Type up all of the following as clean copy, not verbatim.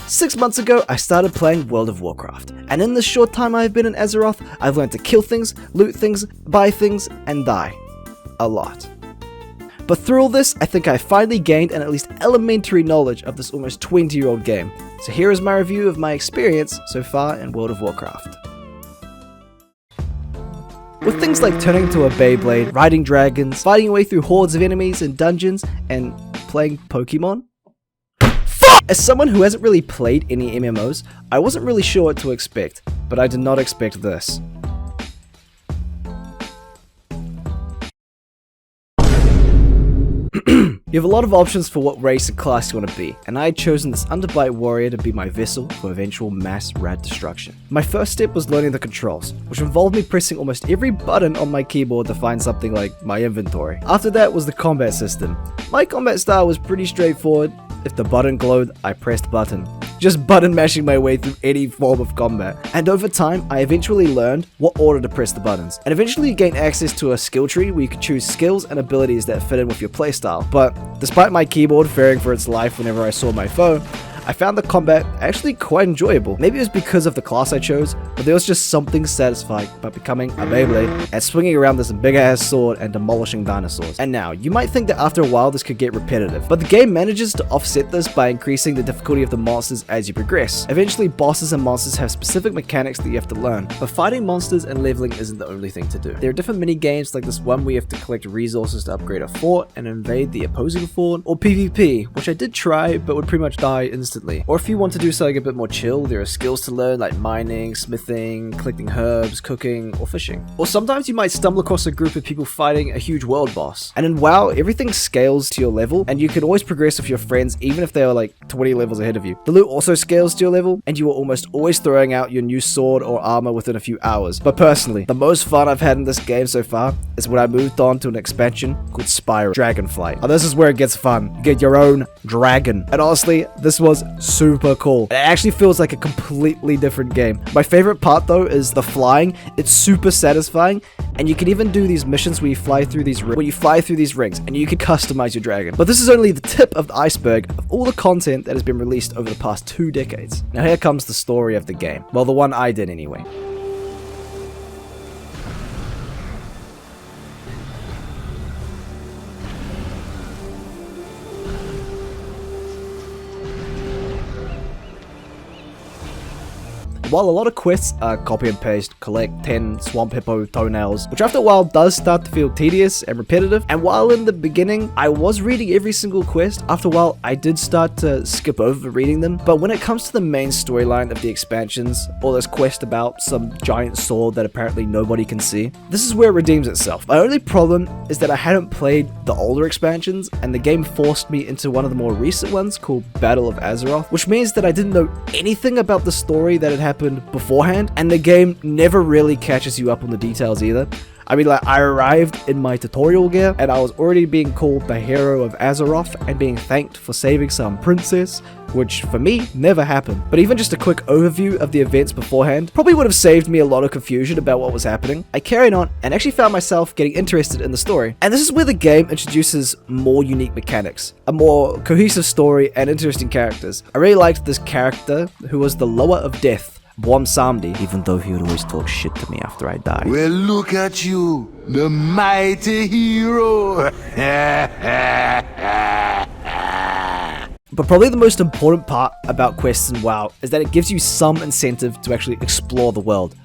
6 months ago, I started playing World of Warcraft, and in this short time I've been in Azeroth, I've learned to kill things, loot things, buy things, and die. A lot. But through all this, I think I finally gained an at least elementary knowledge of this almost 20-year-old game. So here is my review of my experience so far in World of Warcraft. With things like turning into a Beyblade, riding dragons, fighting your way through hordes of enemies in dungeons, and playing Pokemon? As someone who hasn't really played any MMOs, I wasn't really sure what to expect, but I did not expect this. You have a lot of options for what race and class you want to be, and I had chosen this Underbite warrior to be my vessel for eventual mass rad destruction. My first step was learning the controls, which involved me pressing almost every button on my keyboard to find something like my inventory. After that was the combat system. My combat style was pretty straightforward. If the button glowed, I pressed button. Just button mashing my way through any form of combat. And over time, I eventually learned what order to press the buttons. And eventually you gain access to a skill tree where you can choose skills and abilities that fit in with your playstyle. But despite my keyboard fearing for its life whenever I saw my phone, I found the combat actually quite enjoyable. Maybe it was because of the class I chose, but there was just something satisfying about becoming a Beyblade and swinging around this big ass sword and demolishing dinosaurs. And now, you might think that after a while this could get repetitive, but the game manages to offset this by increasing the difficulty of the monsters as you progress. Eventually, bosses and monsters have specific mechanics that you have to learn, but fighting monsters and leveling isn't the only thing to do. There are different mini games like this one where you have to collect resources to upgrade a fort and invade the opposing fort, or PvP, which I did try but would pretty much die instantly. Or if you want to do something a bit more chill, there are skills to learn like mining, smithing, collecting herbs, cooking, or fishing. Or sometimes you might stumble across a group of people fighting a huge world boss. And in WoW, everything scales to your level, and you can always progress with your friends even if they are like 20 levels ahead of you. The loot also scales to your level, and you are almost always throwing out your new sword or armor within a few hours. But personally, the most fun I've had in this game so far is when I moved on to an expansion called Spyro Dragonflight. Now this is where it gets fun. You get your own dragon. And honestly, this was super cool. It actually feels like a completely different game. My favorite part though is the flying. It's super satisfying, and you can even do these missions where you fly through these rings and you can customize your dragon. But this is only the tip of the iceberg of all the content that has been released over the past 2 decades. Now here comes the story of the game. Well, the one I did anyway. While a lot of quests are copy and paste, collect 10 swamp hippo toenails, which after a while does start to feel tedious and repetitive, and while in the beginning I was reading every single quest, after a while I did start to skip over reading them. But when it comes to the main storyline of the expansions, or this quest about some giant sword that apparently nobody can see, this is where it redeems itself. My only problem is that I hadn't played the older expansions, and the game forced me into one of the more recent ones called Battle of Azeroth, which means that I didn't know anything about the story that had happened beforehand, and the game never really catches you up on the details either. I mean, like, I arrived in my tutorial gear and I was already being called the hero of Azeroth and being thanked for saving some princess, which for me never happened. But even just a quick overview of the events beforehand probably would have saved me a lot of confusion about what was happening. I carried on and actually found myself getting interested in the story. And this is where the game introduces more unique mechanics, a more cohesive story, and interesting characters. I really liked this character who was the Lower of Death, Samdi, even though he would always talk shit to me after I died. Well, look at you, the mighty hero. But probably the most important part about quests in WoW is that it gives you some incentive to actually explore the worlds.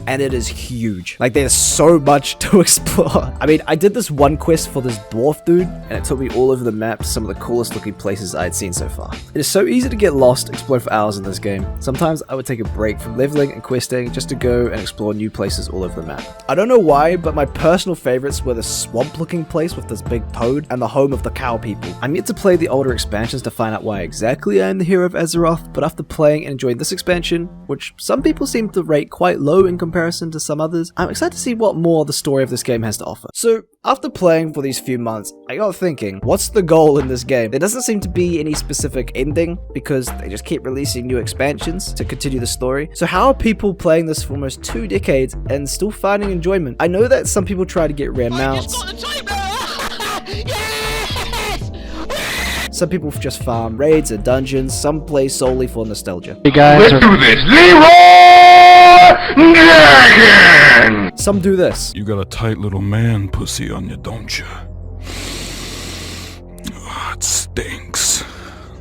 And it is huge. Like, there's so much to explore. I mean, I did this one quest for this dwarf dude, and it took me all over the map to some of the coolest looking places I had seen so far. It is so easy to get lost exploring for hours in this game. Sometimes I would take a break from leveling and questing just to go and explore new places all over the map. I don't know why, but my personal favorites were the swamp looking place with this big toad and the home of the cow people. I'm yet to play the older expansions to find out why exactly I am the hero of Azeroth, but after playing and enjoying this expansion, which some people seem to rate quite low in comparison to some others, I'm excited to see what more the story of this game has to offer. So after playing for these few months, I got thinking, what's the goal in this game? There doesn't seem to be any specific ending because they just keep releasing new expansions to continue the story. So how are people playing this for almost 2 decades and still finding enjoyment? I know that some people try to get rare mounts. Some people just farm raids and dungeons, some play solely for nostalgia. Hey guys, Let's do this. Leroy Dragon! Some do this. You got a tight little man pussy on you, don't you? Oh, it stinks.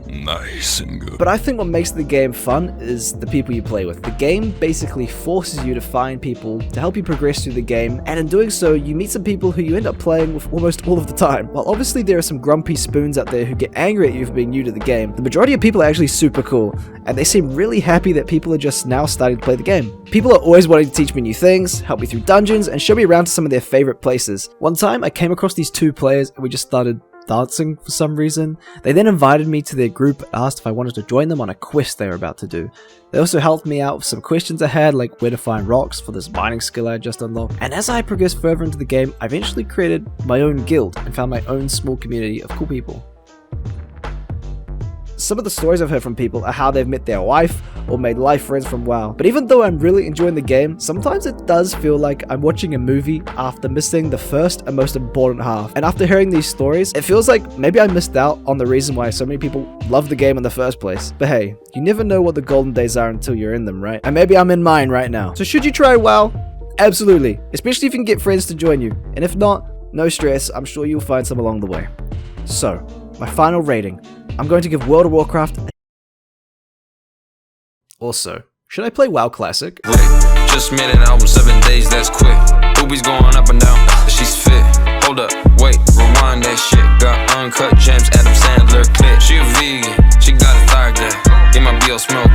Nice and good. But I think what makes the game fun is the people you play with. The game basically forces you to find people to help you progress through the game, and in doing so, you meet some people who you end up playing with almost all of the time. While obviously there are some grumpy spoons out there who get angry at you for being new to the game, the majority of people are actually super cool, and they seem really happy that people are just now starting to play the game. People are always wanting to teach me new things, help me through dungeons, and show me around to some of their favorite places. One time, I came across these two players and we just started dancing for some reason. They then invited me to their group and asked if I wanted to join them on a quest they were about to do. They also helped me out with some questions I had, like where to find rocks for this mining skill I had just unlocked. And as I progressed further into the game, I eventually created my own guild and found my own small community of cool people. Some of the stories I've heard from people are how they've met their wife or made life friends from WoW. But even though I'm really enjoying the game, sometimes it does feel like I'm watching a movie after missing the first and most important half. And after hearing these stories, it feels like maybe I missed out on the reason why so many people love the game in the first place. But hey, you never know what the golden days are until you're in them, right? And maybe I'm in mine right now. So should you try WoW? Absolutely. Especially if you can get friends to join you. And if not, no stress, I'm sure you'll find some along the way. So, my final rating. I'm going to give World of Warcraft a... Also, should I play WoW Classic? Wait, just made an album 7 days, that's quick. Boobies going up and down, she's fit. Hold up, wait, rewind that shit. Got uncut gems, Adam Sandler clip. She a vegan, she got a thigh gap. Get my BO smoke.